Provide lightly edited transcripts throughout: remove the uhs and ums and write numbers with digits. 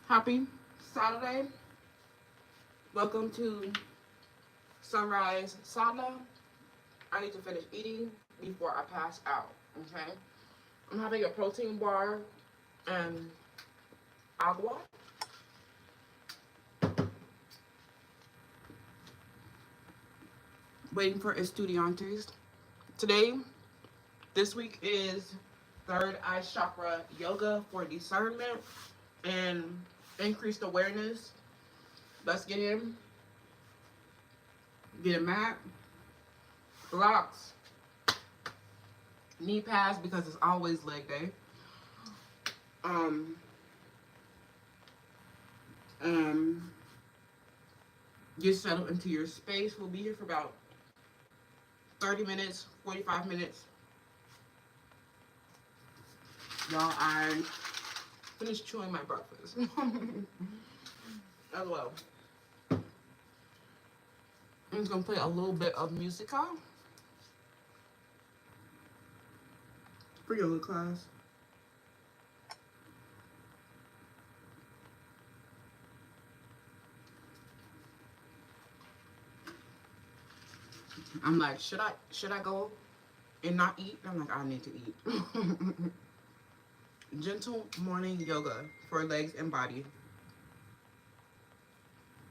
Happy Saturday. Welcome to Sunrise Sadna. I need to finish eating before I pass out. Okay. I'm having a protein bar and agua. Waiting for estudiantes. Today, this week is third eye chakra yoga for discernment and increased awareness. Let's get a mat, blocks, knee pads because it's always leg day. Um, um, get settled into your space. We'll be here for about 30 minutes, 45 minutes. Y'all, I finished chewing my breakfast as well. I'm just gonna play a little bit of musica for yoga class. I'm like, should I go and not eat? I'm like, I need to eat. Gentle morning yoga for legs and body.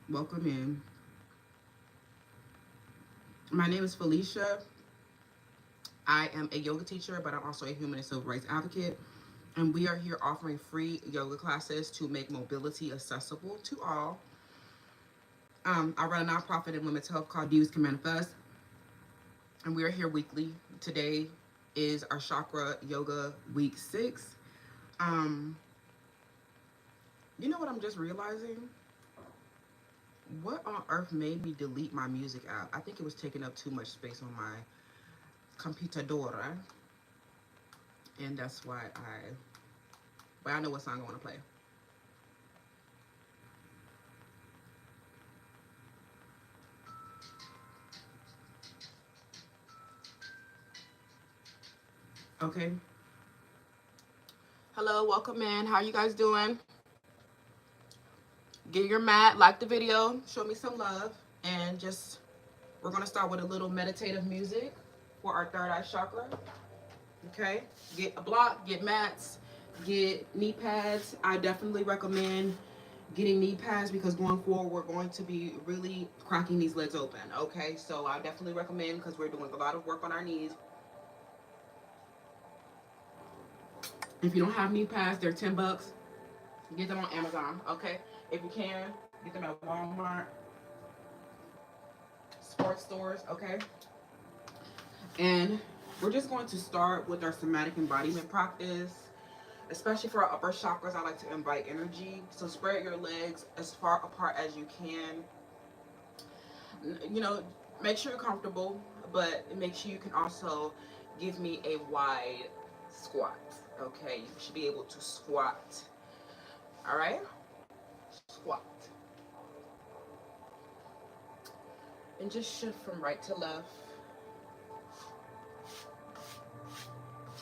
Welcome in. My name is Felicia. I am a yoga teacher, but I'm also a human and civil rights advocate. And we are here offering free yoga classes to make mobility accessible to all. I run a nonprofit in women's health called Divas Can Manifest. And we are here weekly. Today is our chakra yoga week 6. You know what I'm just realizing? What on earth made me delete my music app? I think it was taking up too much space on my computadora. And that's why but I know what song I want to play. Okay. Hello, welcome in. How you guys doing? Get your mat, like the video, show me some love, and we're gonna start with a little meditative music for our third eye chakra. Okay, get a block, get mats, get knee pads. I definitely recommend getting knee pads because going forward we're going to be really cracking these legs open. Okay, so I definitely recommend because we're doing a lot of work on our knees. If you don't have knee pads, they're $10. Get them on Amazon. Okay, if you can, get them at Walmart, sports stores. Okay, and we're just going to start with our somatic embodiment practice. Especially for our upper chakras, I like to invite energy. So spread your legs as far apart as you can. You know, make sure you're comfortable, but make sure you can also give me a wide squat. Okay, you should be able to squat. All right, squat. And just shift from right to left.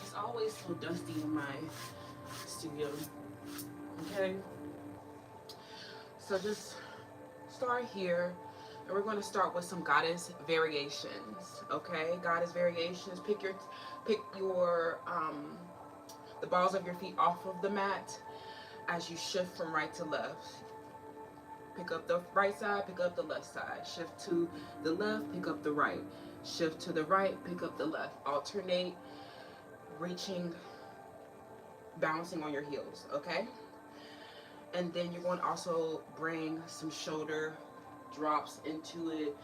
It's always so dusty in my studio. Okay, so just start here, and we're going to start with some goddess variations. Okay, goddess variations. Pick your the balls of your feet off of the mat as you shift from right to left. Pick up the right side, pick up the left side. Shift to the left, pick up the right. Shift to the right, pick up the left. Alternate, reaching, balancing on your heels. Okay, and then you're going to also bring some shoulder drops into it.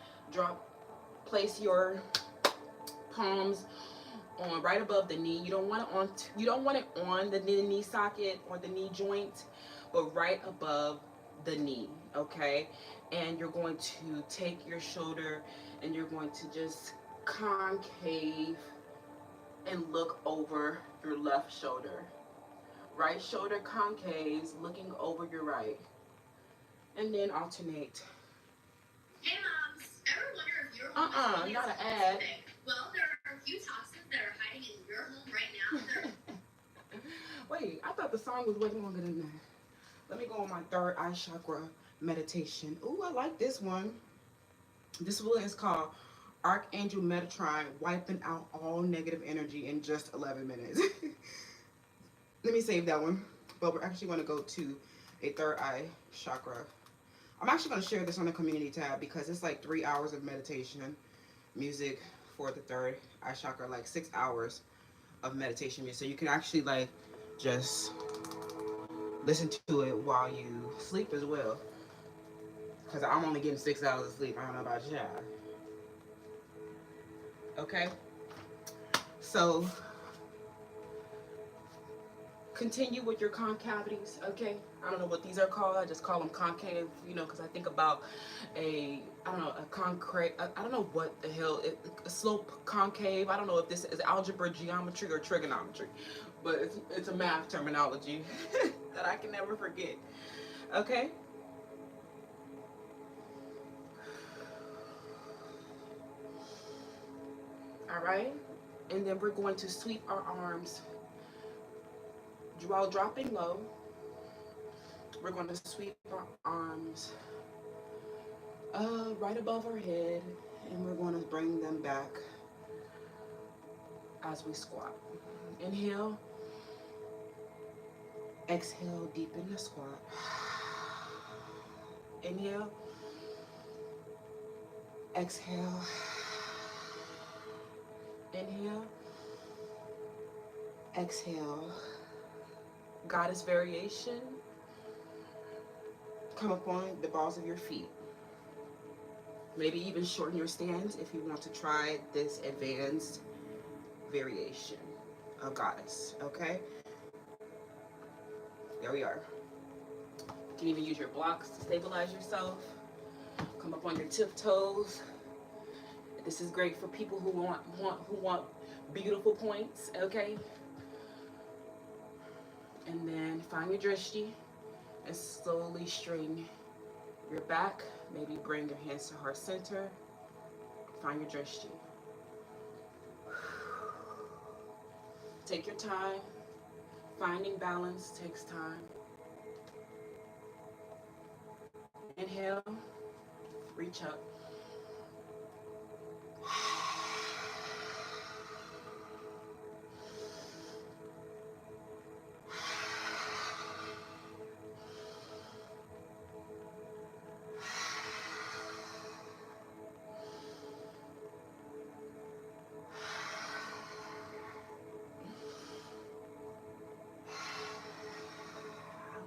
Place your palms on right above the knee. You don't want it on the knee socket or the knee joint, but right above the knee. Okay, and you're going to take your shoulder and you're going to just concave and look over your left shoulder. Right shoulder concaves, looking over your right. And then alternate. Hey moms, ever wonder if your home is not an ad. Well, there are a few toxins that are hiding in your home right now. Wait, I thought the song was way longer than that. Let me go on my third eye chakra meditation. Ooh, I like this one. This one is called Archangel Metatron, wiping out all negative energy in just 11 minutes. Let me save that one. But we're actually going to go to a third eye chakra. I'm actually going to share this on the community tab because it's like 3 hours of meditation music for the third eye chakra, like 6 hours of meditation music. So you can actually like just listen to it while you sleep as well. Because I'm only getting 6 hours of sleep. I don't know about y'all. Okay? So continue with your concavities, okay? I don't know what these are called. I just call them concave, you know, because I think about a concrete, I don't know what the hell, a slope concave. I don't know if this is algebra, geometry, or trigonometry, but it's a math terminology that I can never forget, okay? All right? And then we're going to sweep our arms while dropping low. We're going to sweep our arms right above our head, and we're going to bring them back as we squat. Inhale, exhale, deepen the squat. Inhale, exhale, inhale, exhale. Goddess variation. Come upon the balls of your feet. Maybe even shorten your stance if you want to try this advanced variation of goddess, okay? There we are. You can even use your blocks to stabilize yourself. Come up on your tiptoes. This is great for people who want beautiful points, okay? And then find your drishti and slowly straighten your back. Maybe bring your hands to heart center. Find your drishti. Take your time. Finding balance takes time. Inhale, reach up.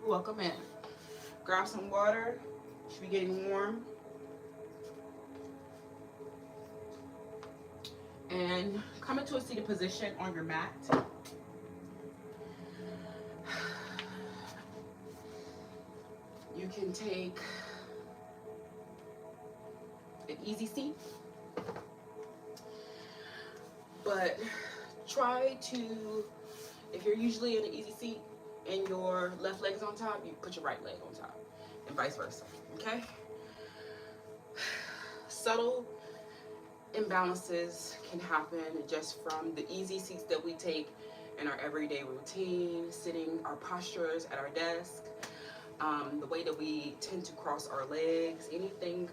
Welcome in. Grab some water. Should be getting warm. And come into a seated position on your mat. You can take an easy seat, but try to, if you're usually in an easy seat and your left leg is on top, you put your right leg on top, and vice versa, okay? Subtle imbalances can happen just from the easy seats that we take in our everyday routine, sitting, our postures at our desk, the way that we tend to cross our legs. Anything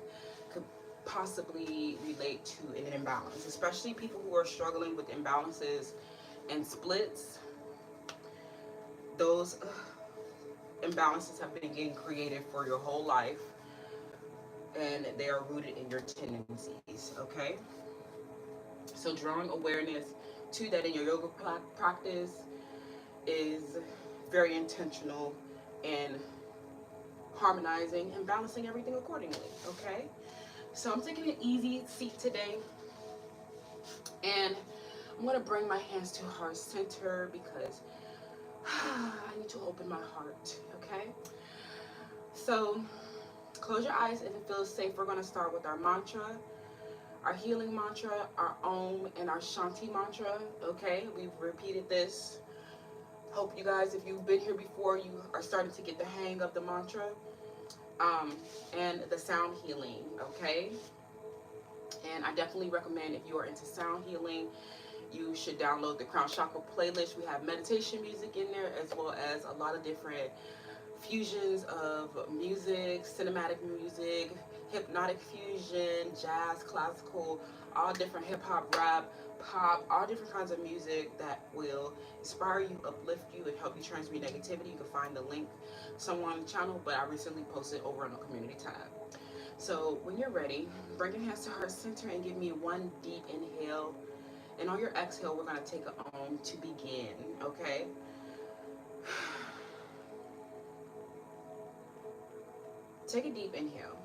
could possibly relate to an imbalance, especially people who are struggling with imbalances and splits. Those imbalances have been getting created for your whole life, and they are rooted in your tendencies, okay? So drawing awareness to that in your yoga practice is very intentional in harmonizing and balancing everything accordingly, okay? So I'm taking an easy seat today, and I'm going to bring my hands to heart center because I need to open my heart, okay? So close your eyes if it feels safe. We're going to start with our mantra, our healing mantra, our Om, and our Shanti mantra, okay? We've repeated this. Hope you guys, if you've been here before, you are starting to get the hang of the mantra and the sound healing, okay? And I definitely recommend, if you are into sound healing, you should download the Crown Chakra playlist. We have meditation music in there, as well as a lot of different fusions of music, cinematic music, hypnotic fusion, jazz, classical, all different hip hop, rap, pop, all different kinds of music that will inspire you, uplift you, and help you transmute negativity. You can find the link somewhere on the channel, but I recently posted over on the community tab. So when you're ready, bring your hands to heart center and give me one deep inhale. And on your exhale, we're going to take it on to begin, okay? Take a deep inhale.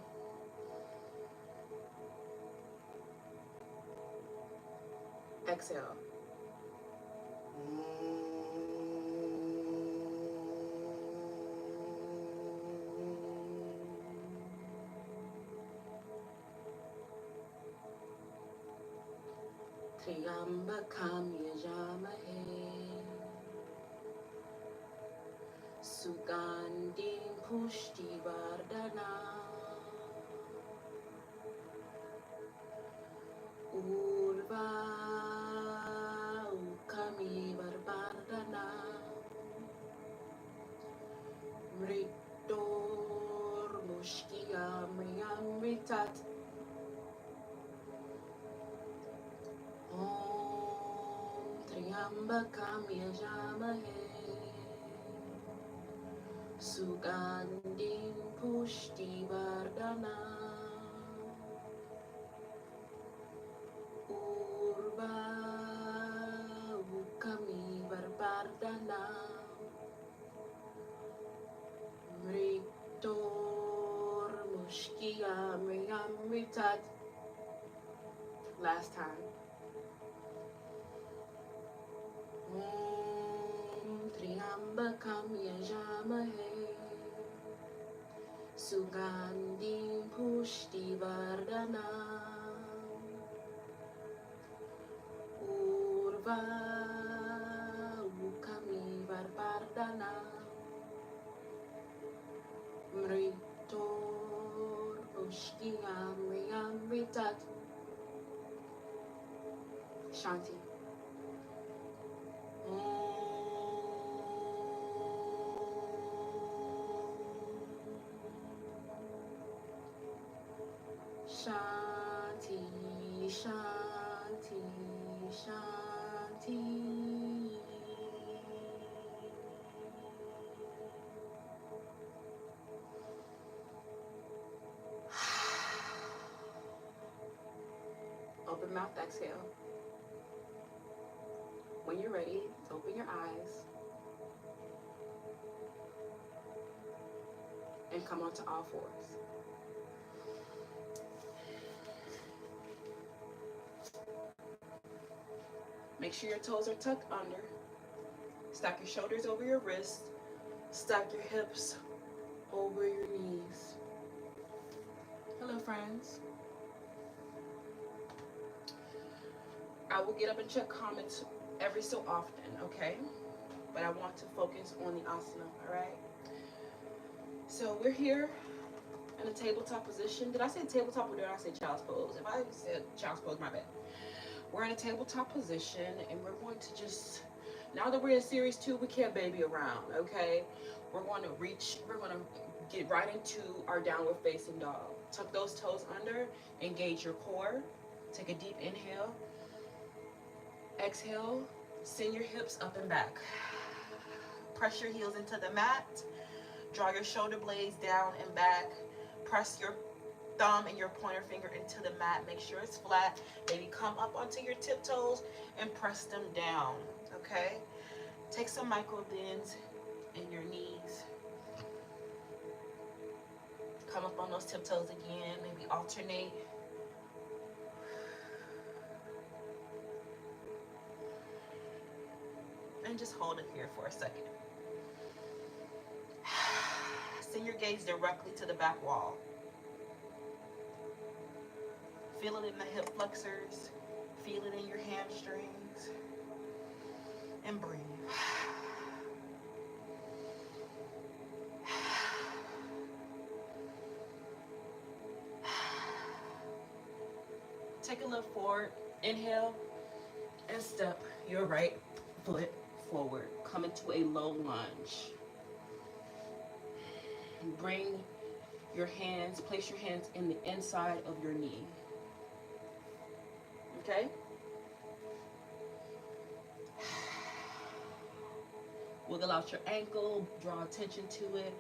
Exhale. Triambakam yajamahe Sugandhi pushti vardhana Urva ukami varbardhana Mritor mushkiya mriyamritat Om Triambakam yajamahe Sugandhi pushti vardhana Urva ukami varbardhana Mritor mushkiya mriyamritat. Last time. Om Triambakam yajamahe Sugandhi pushti vardhana Urva ukami varbardhana Mritor mushkiya mriyamritat. Shanti. Shanti, Shanti, Shanti. Open mouth, exhale. When you're ready, open your eyes and come onto all fours. Make sure your toes are tucked under. Stack your shoulders over your wrists. Stack your hips over your knees. Hello, friends. I will get up and check comments every so often, okay? But I want to focus on the asana, all right? So we're here in a tabletop position. Did I say tabletop or did I say child's pose? If I said child's pose, my bad. We're in a tabletop position and we're going to just, now that we're in series 2, we can't baby around, okay? We're going to get right into our downward facing dog. Tuck those toes under, engage your core. Take a deep inhale. Exhale, send your hips up and back. Press your heels into the mat. Draw your shoulder blades down and back. Press your thumb and your pointer finger into the mat. Make sure it's flat. Maybe come up onto your tiptoes and press them down, okay? Take some micro bends in your knees. Come up on those tiptoes again. Maybe alternate. And just hold it here for a second. Send your gaze directly to the back wall. Feel it in the hip flexors. Feel it in your hamstrings. And breathe. Take a look forward. Inhale and step your right foot forward. Come into a low lunge. Bring your hands, place your hands in the inside of your knee. Okay? Wiggle out your ankle, draw attention to it.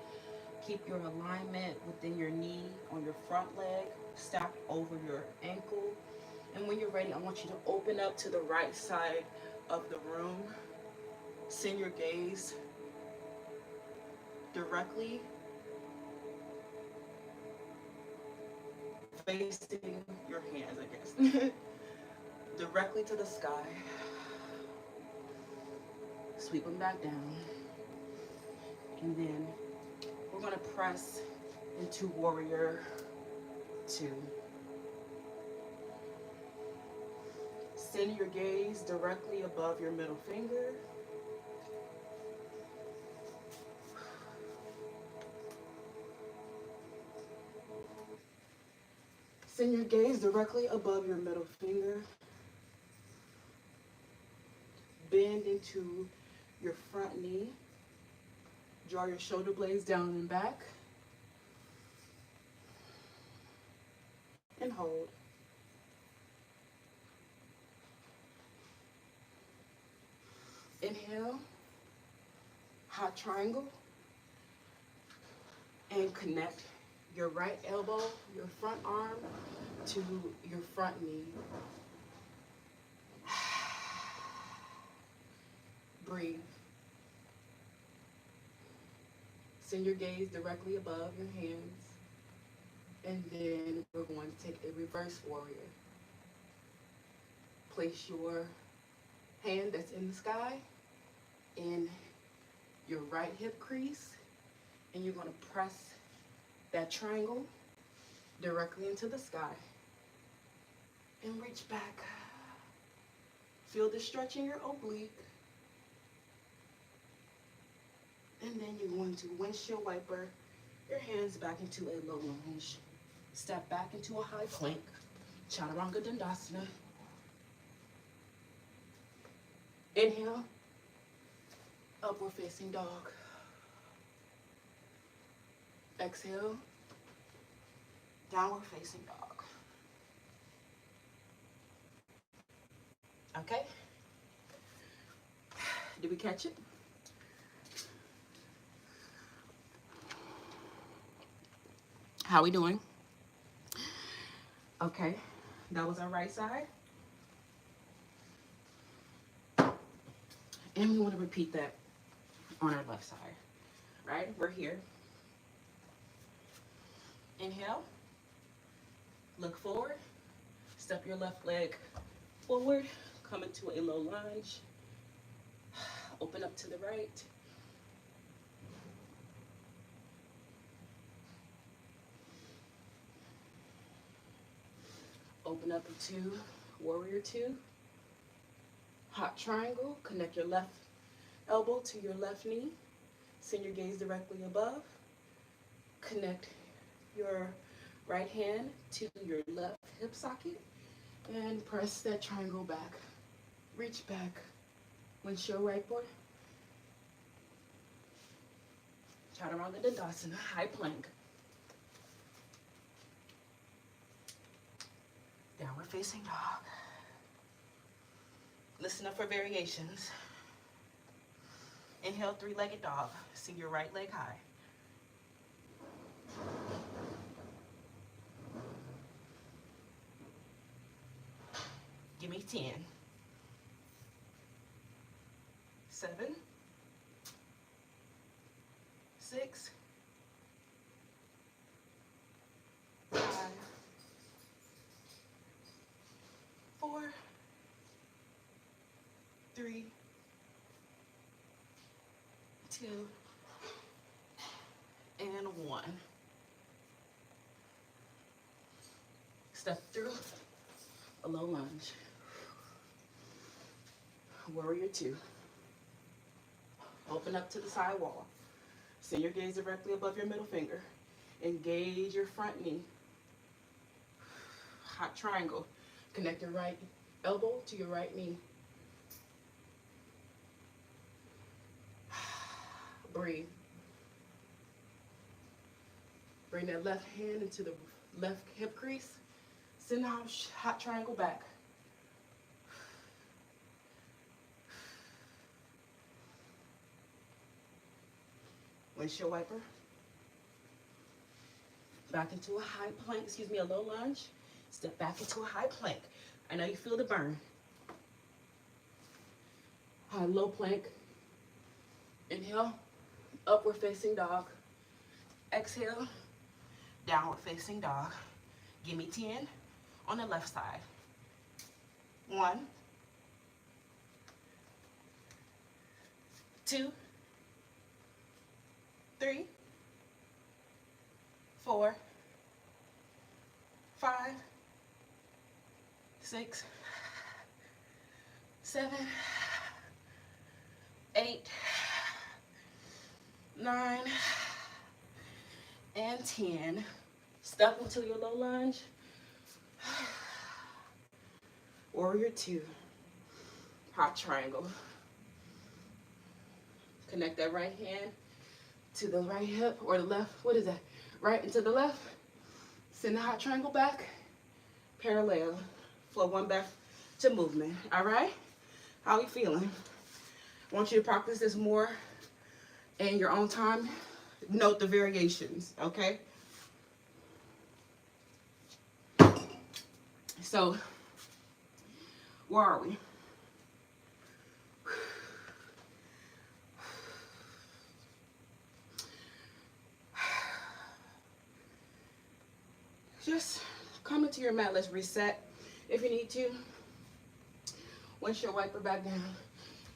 Keep your alignment within your knee on your front leg, stacked over your ankle. And when you're ready, I want you to open up to the right side of the room. Send your gaze directly facing your hands, I guess. Directly to the sky. Sweep them back down. And then we're going to press into Warrior 2. Send your gaze directly above your middle finger. Send your gaze directly above your middle finger. Bend into your front knee. Draw your shoulder blades down and back. And hold. Inhale, hot triangle, and connect your right elbow, your front arm to your front knee. Breathe. Send your gaze directly above your hands. And then we're going to take a reverse warrior. Place your hand that's in the sky in your right hip crease. And you're going to press that triangle directly into the sky. And reach back. Feel the stretch in your oblique. And then you're going to windshield wiper your hands back into a low lunge. Step back into a high plank. Chaturanga Dandasana. Inhale. Upward facing dog. Exhale. Downward facing dog. Okay? Did we catch it? How we doing? Okay, that was our right side. And we want to repeat that on our left side, right? We're here. Inhale, look forward, step your left leg forward, come into a low lunge, open up to the right. Open up into Warrior 2. Hot triangle, connect your left elbow to your left knee. Send your gaze directly above. Connect your right hand to your left hip socket and press that triangle back. Reach back. Windshield wiper. Chaturanga Dandasana, high plank. Downward facing dog. Listen up for variations. Inhale, three-legged dog. Send your right leg high. Give me 10. 7. 6. 5. 4. 3. 2. And 1. Step through a low lunge. Warrior 2. Open up to the side wall. Send your gaze directly above your middle finger. Engage your front knee. Hot triangle. Connect your right elbow to your right knee. Breathe. Bring that left hand into the left hip crease. Send the hot triangle back. Windshield wiper. Back into a high plank, excuse me, a low lunge. Step back into a high plank. I know you feel the burn. High, low plank. Inhale, upward facing dog. Exhale, downward facing dog. Give me 10 on the left side. 1, 2, 3, 4, 5, 6, 7, 8, 9, and 10. Step into your low lunge. Warrior 2. Hot triangle. Connect that right hand to the right hip or the left. What is that? Right into the left. Send the hot triangle back. Parallel. Flow one back to movement. All right? How are you feeling? I want you to practice this more in your own time. Note the variations, okay? So, where are we? Just come into your mat. Let's reset if you need to. Windshield wiper back down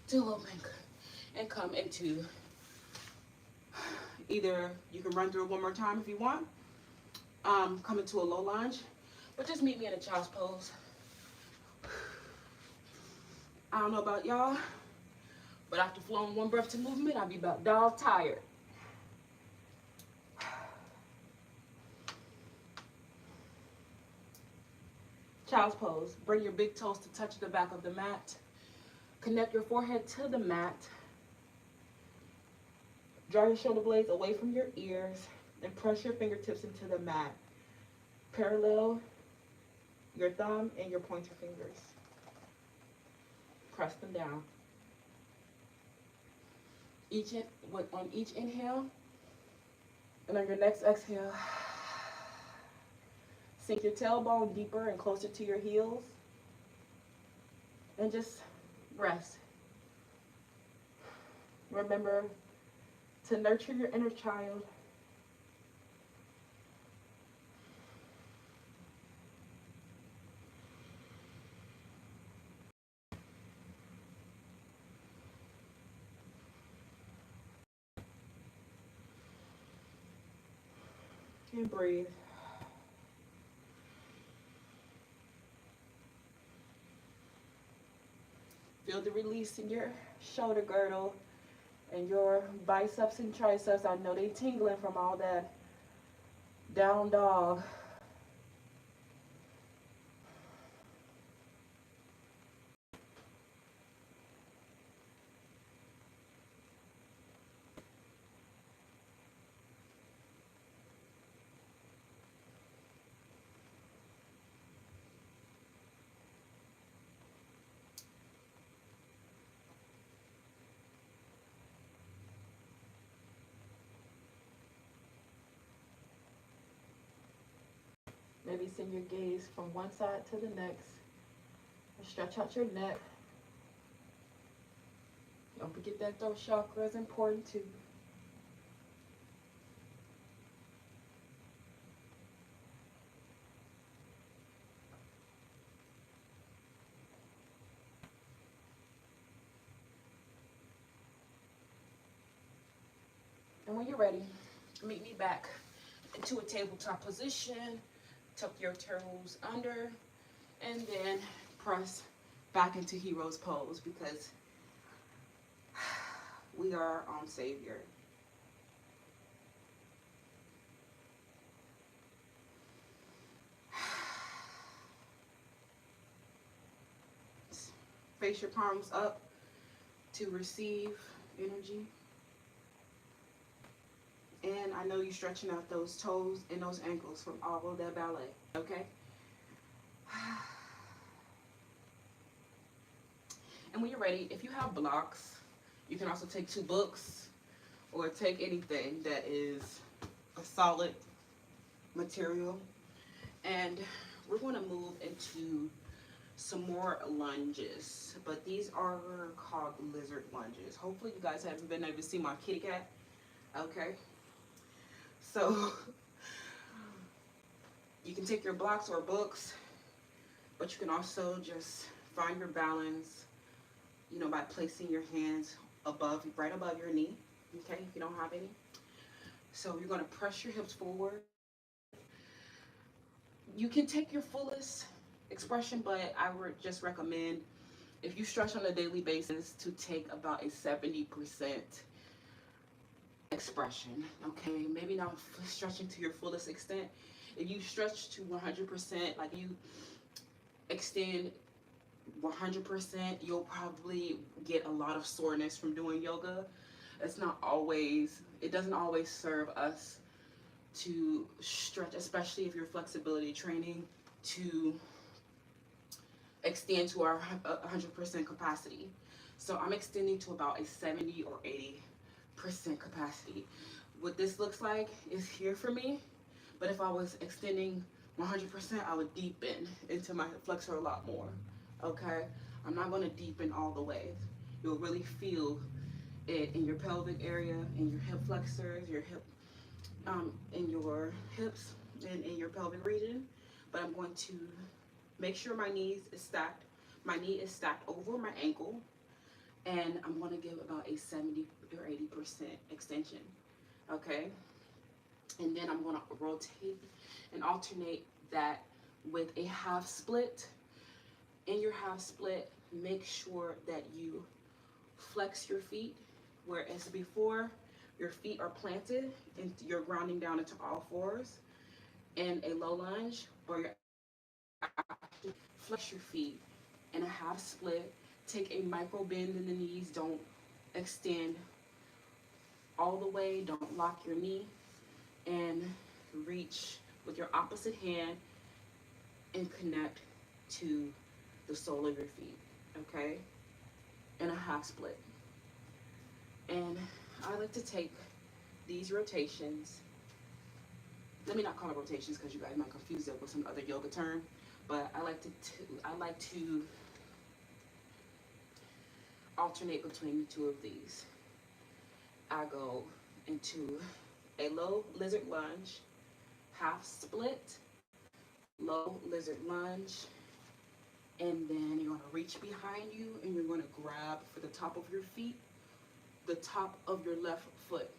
to low plank and come into either you can run through it one more time if you want. Come into a low lunge, but just meet me in a child's pose. I don't know about y'all, but after flowing one breath to movement, I'll be about dog tired. Child's pose. Bring your big toes to touch the back of the mat. Connect your forehead to the mat. Draw your shoulder blades away from your ears and press your fingertips into the mat. Parallel your thumb and your pointer fingers. Press them down. On each inhale and on your next exhale, sink your tailbone deeper and closer to your heels and just rest. Remember to nurture your inner child. And breathe. Feel the release in your shoulder girdle and your biceps and triceps. I know they tingling from all that down dog. Maybe send your gaze from one side to the next. And stretch out your neck. Don't forget that throat chakra is important too. And when you're ready, meet me back into a tabletop position. Tuck your toes under and then press back into hero's pose because we are on Savior. Face your palms up to receive energy. And I know you're stretching out those toes and those ankles from all of that ballet, okay? And when you're ready, if you have blocks, you can also take 2 books or take anything that is a solid material. And we're going to move into some more lunges, but these are called lizard lunges. Hopefully you guys haven't been able to see my kitty cat. Okay, so you can take your blocks or books, but you can also just find your balance, you know, by placing your hands above, right above your knee, okay, if you don't have any. So you're going to press your hips forward. You can take your fullest expression, but I would just recommend, if you stretch on a daily basis, to take about a 70% expression, okay? Maybe not stretching to your fullest extent. If you stretch to 100%, like you extend 100%, you'll probably get a lot of soreness from doing yoga. It's not always, it doesn't always serve us to stretch, especially if you're flexibility training, to extend to our 100% capacity. So I'm extending to about a 70 or 80% capacity. What this looks like is here for me, but if I was extending 100%, I would deepen into my flexor a lot more, okay? I'm not gonna deepen all the way. You'll really feel it in your pelvic area, in your hip flexors, your hip, in your hips, and in your pelvic region. But I'm going to make sure my knees is stacked. My knee is stacked over my ankle, and I'm going to give about a 70 or 80% extension, okay? And then I'm going to rotate and alternate that with a half split. In your half split, make sure that you flex your feet, whereas before your feet are planted and you're grounding down into all fours. In a low lunge, or you're actually flex your feet in a half split. Take a micro bend in the knees. Don't extend all the way. Don't lock your knee. And reach with your opposite hand and connect to the sole of your feet, okay? In a half split. And I like to take these rotations. Let me not call it rotations because you guys might confuse it with some other yoga term, but I like to alternate between the 2 of these. I go into a low lizard lunge, half split, low lizard lunge, and then you're going to reach behind you and you're going to grab for the top of your feet, the top of your left foot,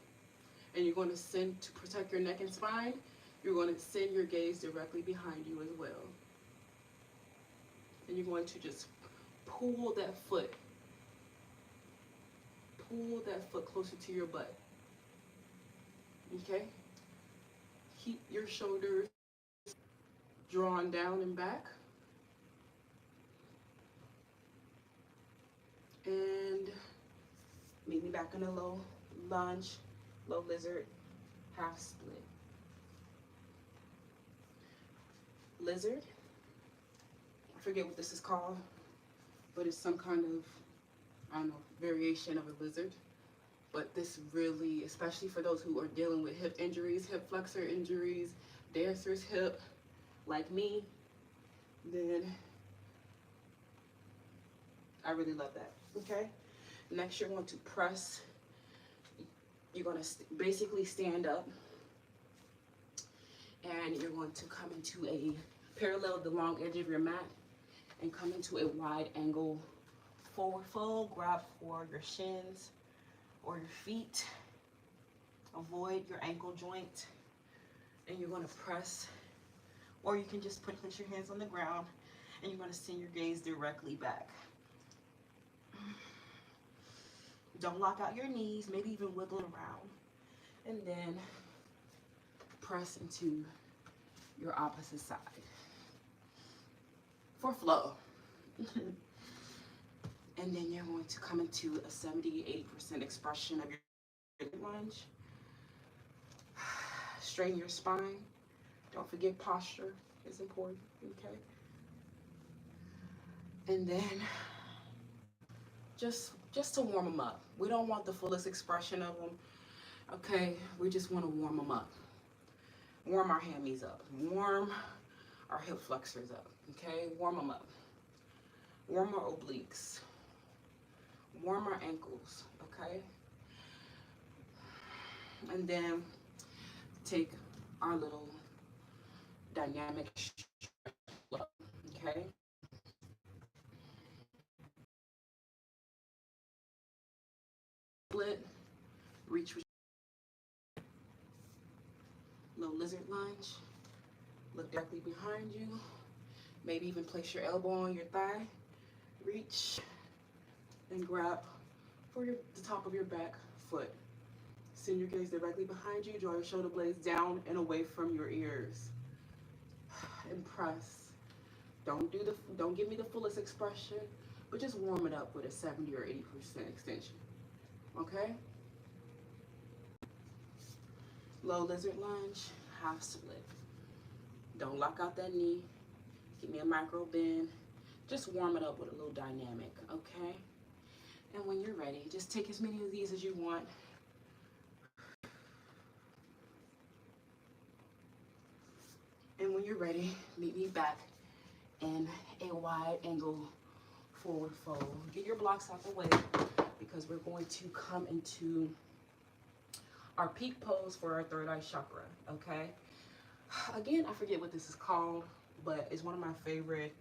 and you're going to send, to protect your neck and spine, you're going to send your gaze directly behind you as well. And you're going to just pull that foot closer to your butt, okay? Keep your shoulders drawn down and back. And meet me back in a low lunge, low lizard, half split. Lizard, I forget what this is called, but it's some kind of, I don't know, variation of a lizard. But this really, especially for those who are dealing with hip injuries, hip flexor injuries, dancer's hip, like me, then I really love that, okay? Next, you're going to press. You're going to basically stand up, and you're going to come into a parallel the long edge of your mat and come into a wide angle forward fold. Grab for your shins or your feet. Avoid your ankle joint, and you're going to press, or you can just place your hands on the ground, and you're going to send your gaze directly back. Don't lock out your knees, maybe even wiggle around, and then press into your opposite side for flow. And then you're going to come into a 70-80% expression of your lunge. Straighten your spine. Don't forget posture is important, okay? And then just to warm them up. We don't want the fullest expression of them, okay? We just want to warm them up. Warm our hammies up. Warm our hip flexors up, okay? Warm them up. Warm our obliques. Warm our ankles, okay? And then take our little dynamic stretch, okay? Split, reach, low lizard lunge. Look directly behind you. Maybe even place your elbow on your thigh. Reach and grab for the top of your back foot. Send your gaze directly behind you. Draw your shoulder blades down and away from your ears. And press. Don't give me the fullest expression, but just warm it up with a 70 or 80% extension. Okay? Low lizard lunge, half split. Don't lock out that knee. Give me a micro bend. Just warm it up with a little dynamic, okay? And when you're ready, just take as many of these as you want. And when you're ready, meet me back in a wide angle forward fold. Get your blocks out the way because we're going to come into our peak pose for our third eye chakra, okay? Again, I forget what this is called, but it's one of my favorite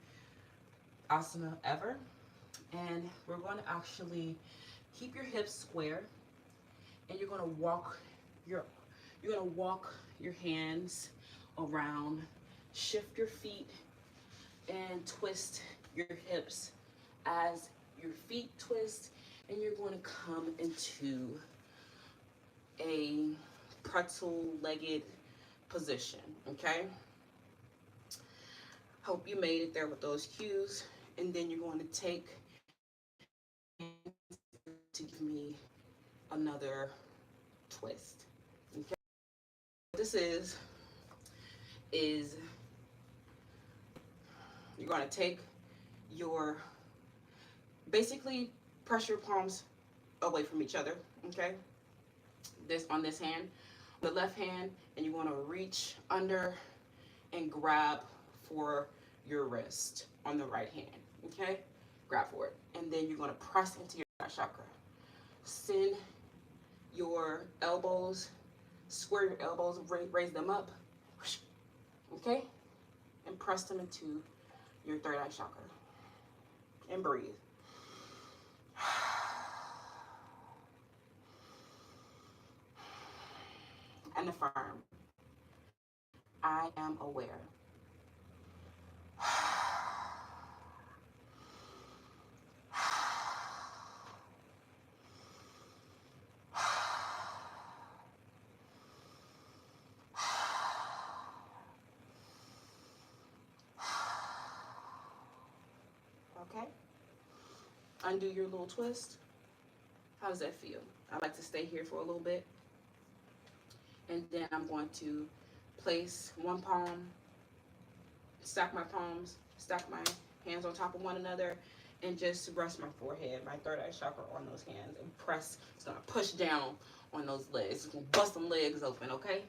asana ever. And we're going to actually keep your hips square, and you're going to walk your hands around, shift your feet, and twist your hips as your feet twist, and you're going to come into a pretzel-legged position, okay? Hope you made it there with those cues. And then you're going to take to give me another twist, okay? What this is you're going to take your, basically press your palms away from each other, okay? This on this hand, the left hand, and you're going to reach under and grab for your wrist on the right hand, okay? Grab for it. And then you're going to press into your chakra. Send your elbows, square your elbows, raise them up, okay? And press them into your third eye chakra. And breathe. And affirm. I am aware. Okay? Undo your little twist. How does that feel? I like to stay here for a little bit. And then I'm going to place one palm, stack my palms, stack my hands on top of one another, and just rest my forehead, my third eye chakra on those hands, and press. It's gonna push down on those legs. It's gonna bust them legs open, okay?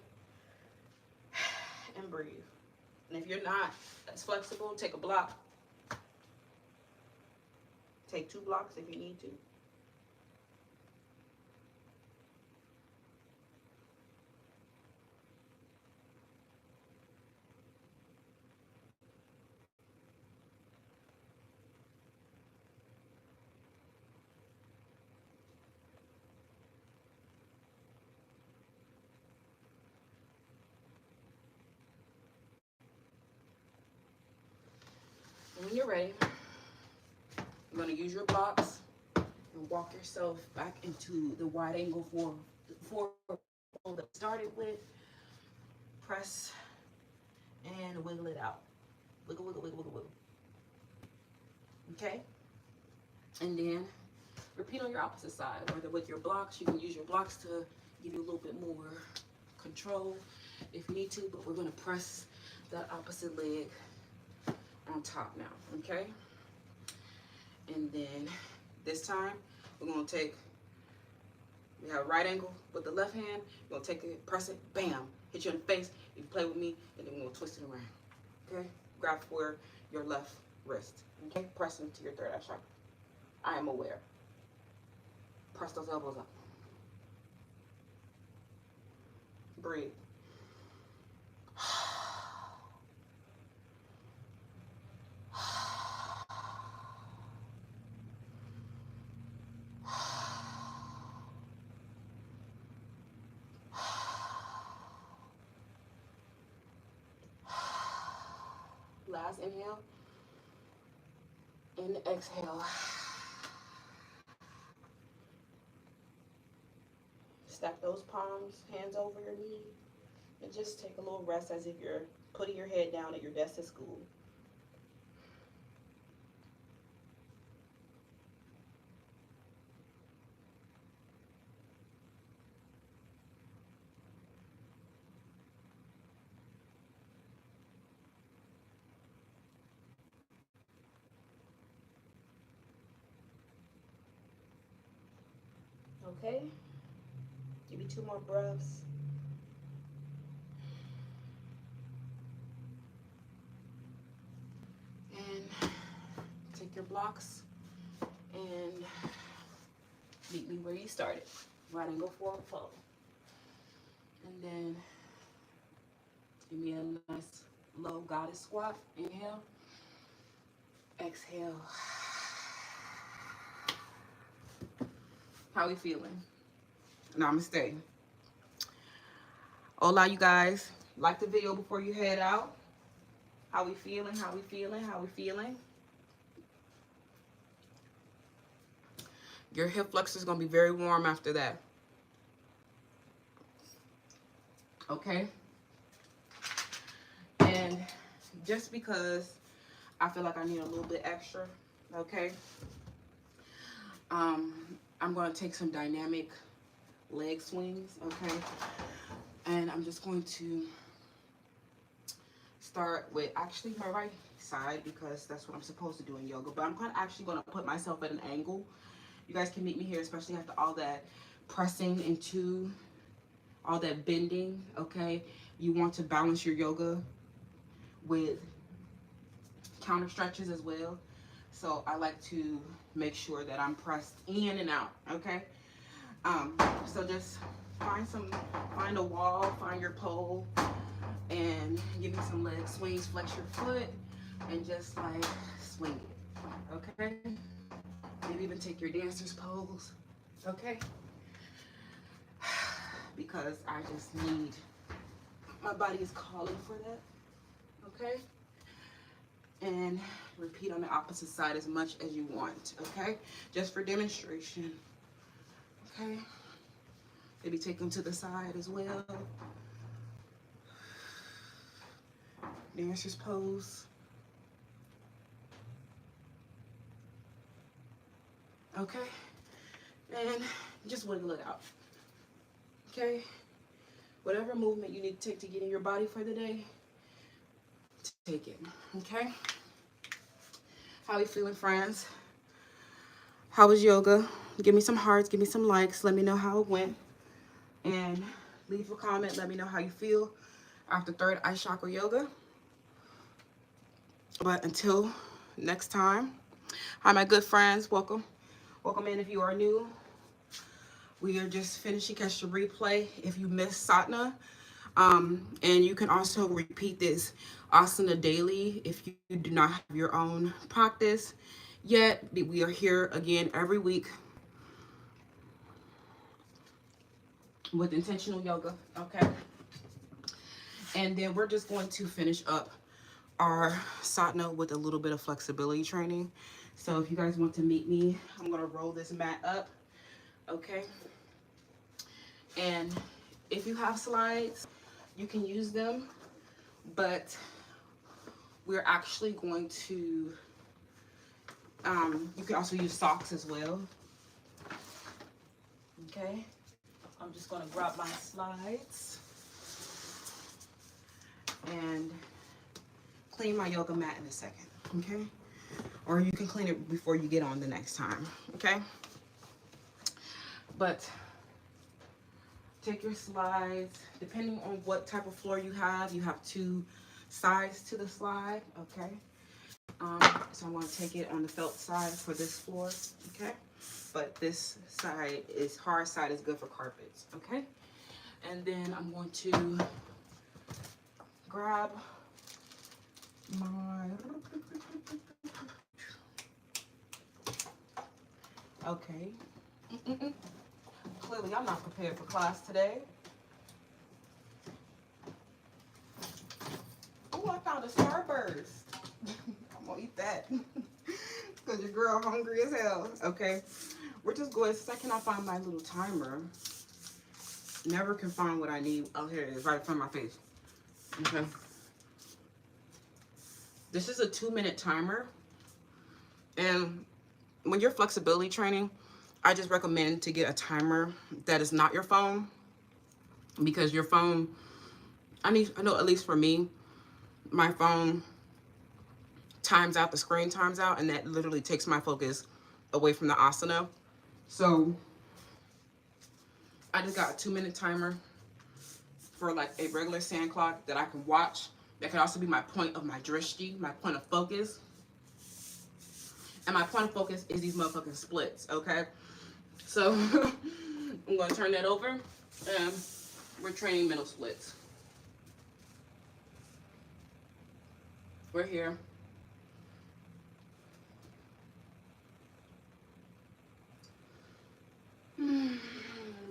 And breathe. And if you're not as flexible, take a block. Take 2 blocks if you need to. And when you're ready, you're going to use your blocks and walk yourself back into the wide angle fold that started with. Press and wiggle it out. Wiggle, wiggle, wiggle, wiggle, wiggle. Okay? And then repeat on your opposite side. Whether with your blocks, you can use your blocks to give you a little bit more control. if you need to, but we're gonna press that opposite leg on top now, okay? And then this time, we're gonna take, we have right angle with the left hand, we're gonna take it, press it, bam, hit you in the face, you play with me, and then we're gonna twist it around, okay? Grab for your left wrist, okay? Press into your third eye chakra. I am aware. Press those elbows up. Breathe. Last inhale and exhale. Stack those palms, hands over your knee, and just take a little rest as if you're putting your head down at your desk at school. Okay? Give me 2 more breaths. And take your blocks and meet me where you started. Right angle forward fold. And then give me a nice low goddess squat. Inhale. Exhale. How we feeling? Namaste. Hola, you guys. Like the video before you head out. How we feeling? How we feeling? How we feeling? Your hip flexor is going to be very warm after that. Okay? And just because I feel like I need a little bit extra, okay? I'm going to take some dynamic leg swings, okay? And I'm just going to start with actually my right side because that's what I'm supposed to do in yoga. But I'm actually going to put myself at an angle. You guys can meet me here, especially after all that pressing into all that bending, okay? You want to balance your yoga with counter stretches as well. So I like to make sure that I'm pressed in and out, okay? So just find a wall, find your pole, and give me some leg swings, flex your foot, and just like swing it, okay? Maybe even take your dancer's pose, okay? Because I just need, my body is calling for that, okay? And repeat on the opposite side as much as you want, okay? Just for demonstration, okay? Maybe take them to the side as well. Dancer's pose. Okay? And just wiggle it out, okay? Whatever movement you need to take to get in your body for the day, take it, okay? How you feeling, friends? How was yoga? Give me some hearts, give me some likes. Let me know how it went. And leave a comment. Let me know how you feel after third eye chakra yoga. But until next time, hi, my good friends. Welcome. Welcome in if you are new. We are just finishing. Catch the replay if you missed Satna. And you can also repeat this asana daily if you do not have your own practice yet. We are here again every week with intentional yoga, okay? And then we're just going to finish up our Satna with a little bit of flexibility training. So if you guys want to meet me, I'm going to roll this mat up, okay? And if you have slides, you can use them, but we're actually going to, you can also use socks as well, okay? I'm just going to grab my slides. clean my yoga mat in a second, okay? Or you can clean it before you get on the next time, okay? But take your slides. Depending on what type of floor you have 2 sides to the slide, okay? So I'm going to take it on the felt side for this floor, okay? But this side is, hard side is good for carpets, okay? And then I'm going to grab my, okay. Clearly I'm not prepared for class today. Oh, I found a Starburst. I'm gonna eat that because your girl hungry as hell. Okay, we're just going. Second, I find my little timer. Never can find what I need. Oh, here it is, right in front of my face. Okay, this is a 2-minute timer, and when you're flexibility training, I just recommend to get a timer that is not your phone, because your phone, I know at least for me, my phone times out, the screen times out, and that literally takes my focus away from the asana. So I just got a 2-minute timer for like a regular sand clock that I can watch. That can also be my point of my drishti, my point of focus. And my point of focus is these motherfucking splits, okay? So I'm gonna turn that over, and we're training middle splits. We're here.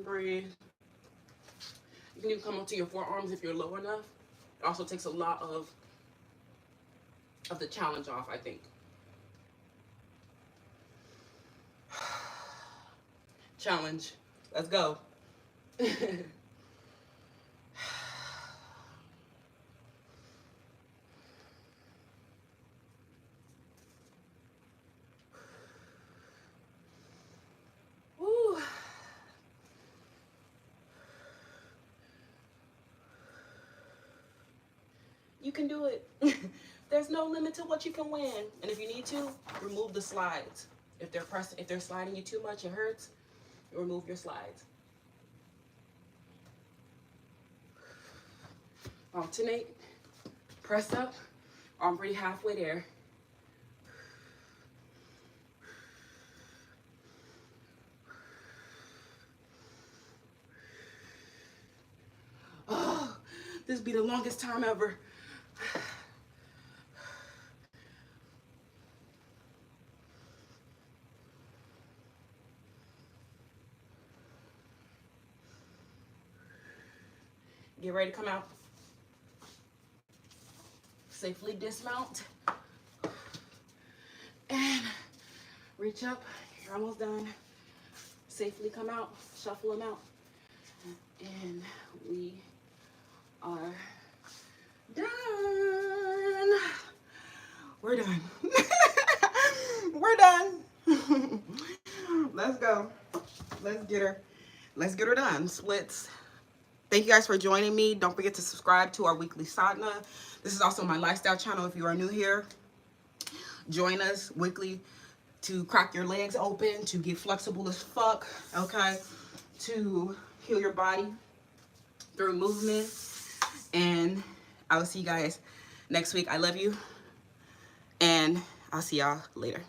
Breathe. You can even come up to your forearms if you're low enough. It also takes a lot of the challenge off, I think. Challenge. Let's go. Woo. You can do it. There's no limit to what you can win. And if you need to, remove the slides. If they're sliding you too much, it hurts, remove your slides. Alternate, press up, already halfway there. Oh, this be the longest time ever. Get ready to come out. Safely dismount. And reach up. You're almost done. Safely come out. Shuffle them out. And we are done. We're done. We're done. Let's go. Let's get her. Let's get her done. Splits. Thank you guys for joining me. Don't forget to subscribe to our weekly sadhana. This is also my lifestyle channel. If you are new here, join us weekly to crack your legs open, to get flexible as fuck, okay? To heal your body through movement. And I will see you guys next week. I love you. And I'll see y'all later.